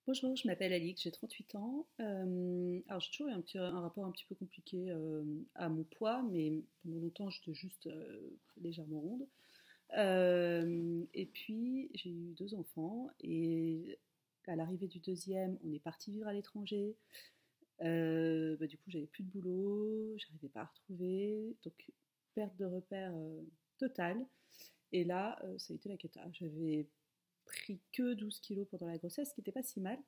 Bonjour, je m'appelle Alix, j'ai 38 ans. Alors j'ai toujours eu un rapport un petit peu compliqué à mon poids, mais pendant longtemps j'étais juste légèrement ronde. Et puis j'ai eu deux enfants et à l'arrivée du deuxième, on est parti vivre à l'étranger. Du coup j'avais plus de boulot, j'arrivais pas à retrouver, donc perte de repère totale. Et là, ça a été la cata. J'avais pris que 12 kilos pendant la grossesse, ce qui n'était pas si mal.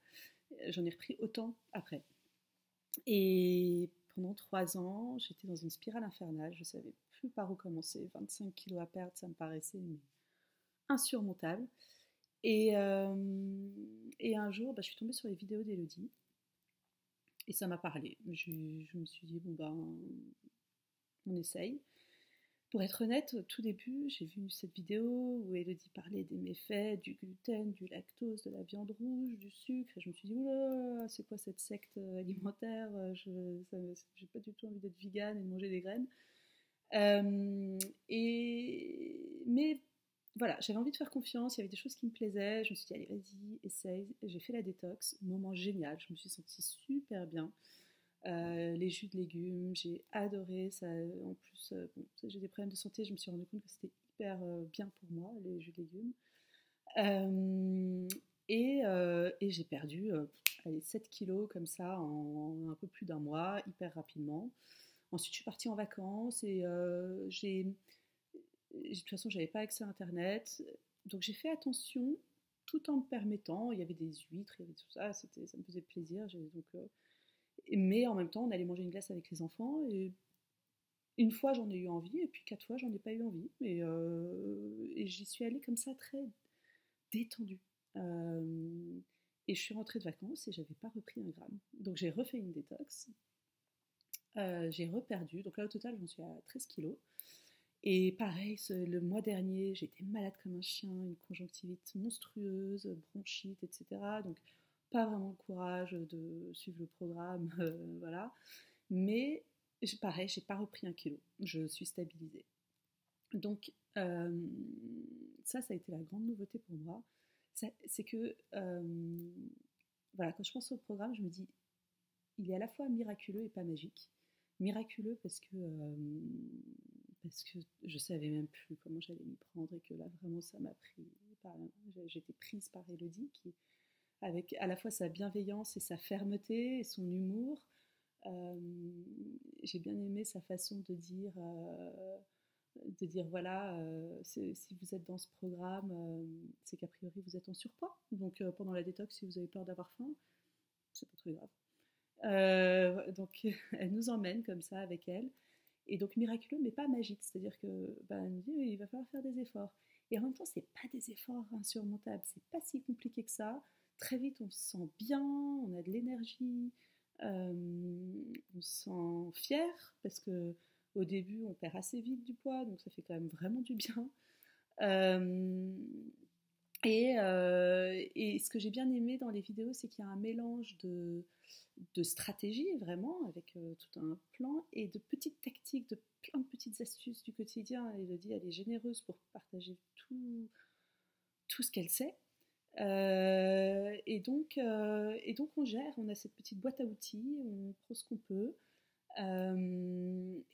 J'en ai repris autant après. Et pendant 3 ans, j'étais dans une spirale infernale. Je ne savais plus par où commencer. 25 kilos à perdre, ça me paraissait insurmontable. Et, euh, et un jour, je suis tombée sur les vidéos d'Elodie. Et ça m'a parlé. Je me suis dit, bon on essaye. Pour être honnête, au tout début, j'ai vu cette vidéo où Elodie parlait des méfaits du gluten, du lactose, de la viande rouge, du sucre. Et je me suis dit, oula, c'est quoi cette secte alimentaire? J'ai pas du tout envie d'être végane et de manger des graines. Mais voilà, j'avais envie de faire confiance, il y avait des choses qui me plaisaient. Je me suis dit, allez, vas-y, essaye. J'ai fait la détox, moment génial, je me suis sentie super bien. Les jus de légumes, j'ai adoré ça. En plus, bon, j'ai des problèmes de santé, je me suis rendu compte que c'était hyper bien pour moi, les jus de légumes. Euh, et j'ai perdu allez, 7 kilos comme ça en un peu plus d'un mois, hyper rapidement. Ensuite, je suis partie en vacances et de toute façon, j'avais pas accès à Internet. Donc, j'ai fait attention tout en me permettant. Il y avait des huîtres, il y avait tout ça, ça me faisait plaisir. Mais en même temps, on allait manger une glace avec les enfants. Et une fois, j'en ai eu envie, et puis 4 fois, j'en ai pas eu envie. Et j'y suis allée comme ça, très détendue. Euh, et je suis rentrée de vacances et j'avais pas repris un gramme. Donc j'ai refait une détox. J'ai reperdu. Donc là, au total, j'en suis à 13 kilos. Et pareil, le mois dernier, j'étais malade comme un chien, une conjonctivite monstrueuse, bronchite, etc. Donc pas vraiment le courage de suivre le programme, voilà. Mais pareil, j'ai pas repris un kilo. Je suis stabilisée. Donc ça a été la grande nouveauté pour moi. C'est que voilà, quand je pense au programme, je me dis, il est à la fois miraculeux et pas magique. Miraculeux parce que je savais même plus comment j'allais m'y prendre et que là vraiment ça m'a pris. J'étais prise par Elodie qui, avec à la fois sa bienveillance et sa fermeté et son humour, euh, j'ai bien aimé sa façon de dire voilà, si vous êtes dans ce programme, c'est qu'a priori vous êtes en surpoids. Donc pendant la détox, si vous avez peur d'avoir faim, c'est pas très grave. Donc elle nous emmène comme ça avec elle. Et donc miraculeux, mais pas magique. C'est-à-dire que elle me dit il va falloir faire des efforts. Et en même temps, c'est pas des efforts insurmontables. C'est pas si compliqué que ça. Très vite, on se sent bien, on a de l'énergie, on se sent fier parce que au début, on perd assez vite du poids, donc ça fait quand même vraiment du bien. Euh, et ce que j'ai bien aimé dans les vidéos, c'est qu'il y a un mélange de stratégie, vraiment, avec tout un plan, et de petites tactiques, de plein de petites astuces du quotidien. Elodie, elle est généreuse pour partager tout ce qu'elle sait. Et donc on gère, on a cette petite boîte à outils, on prend ce qu'on peut.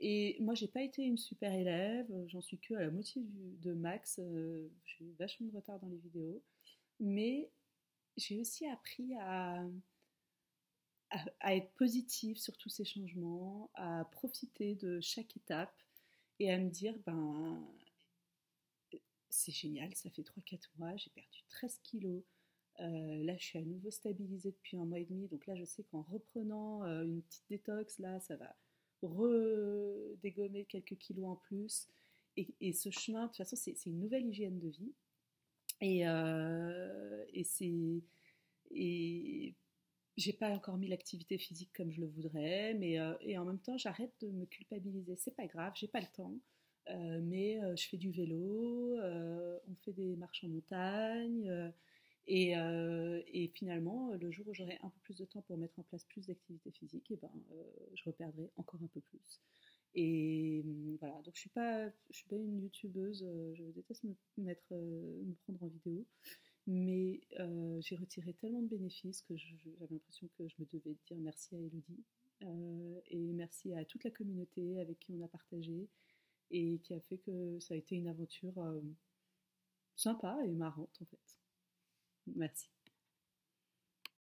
Et moi, j'ai pas été une super élève, j'en suis que à la moitié de max. J'ai eu vachement de retard dans les vidéos, mais j'ai aussi appris à être positive sur tous ces changements, à profiter de chaque étape et à me dire c'est génial, ça fait 3 4 mois, j'ai perdu 13 kilos. Là, je suis à nouveau stabilisée depuis un mois et demi. Donc là, je sais qu'en reprenant une petite détox, là, ça va redégommer quelques kilos en plus. Et ce chemin, de toute façon, c'est une nouvelle hygiène de vie. Et c'est. Et j'ai pas encore mis l'activité physique comme je le voudrais, et en même temps, j'arrête de me culpabiliser. C'est pas grave, j'ai pas le temps. Mais je fais du vélo, on fait des marches en montagne, et finalement, le jour où j'aurai un peu plus de temps pour mettre en place plus d'activités physiques, je reperdrai encore un peu plus. Et voilà, donc je suis pas une youtubeuse, je déteste me prendre en vidéo, mais j'ai retiré tellement de bénéfices que j'avais l'impression que je me devais dire merci à Elodie. Et merci à toute la communauté avec qui on a partagé et qui a fait que ça a été une aventure sympa et marrante en fait. Merci.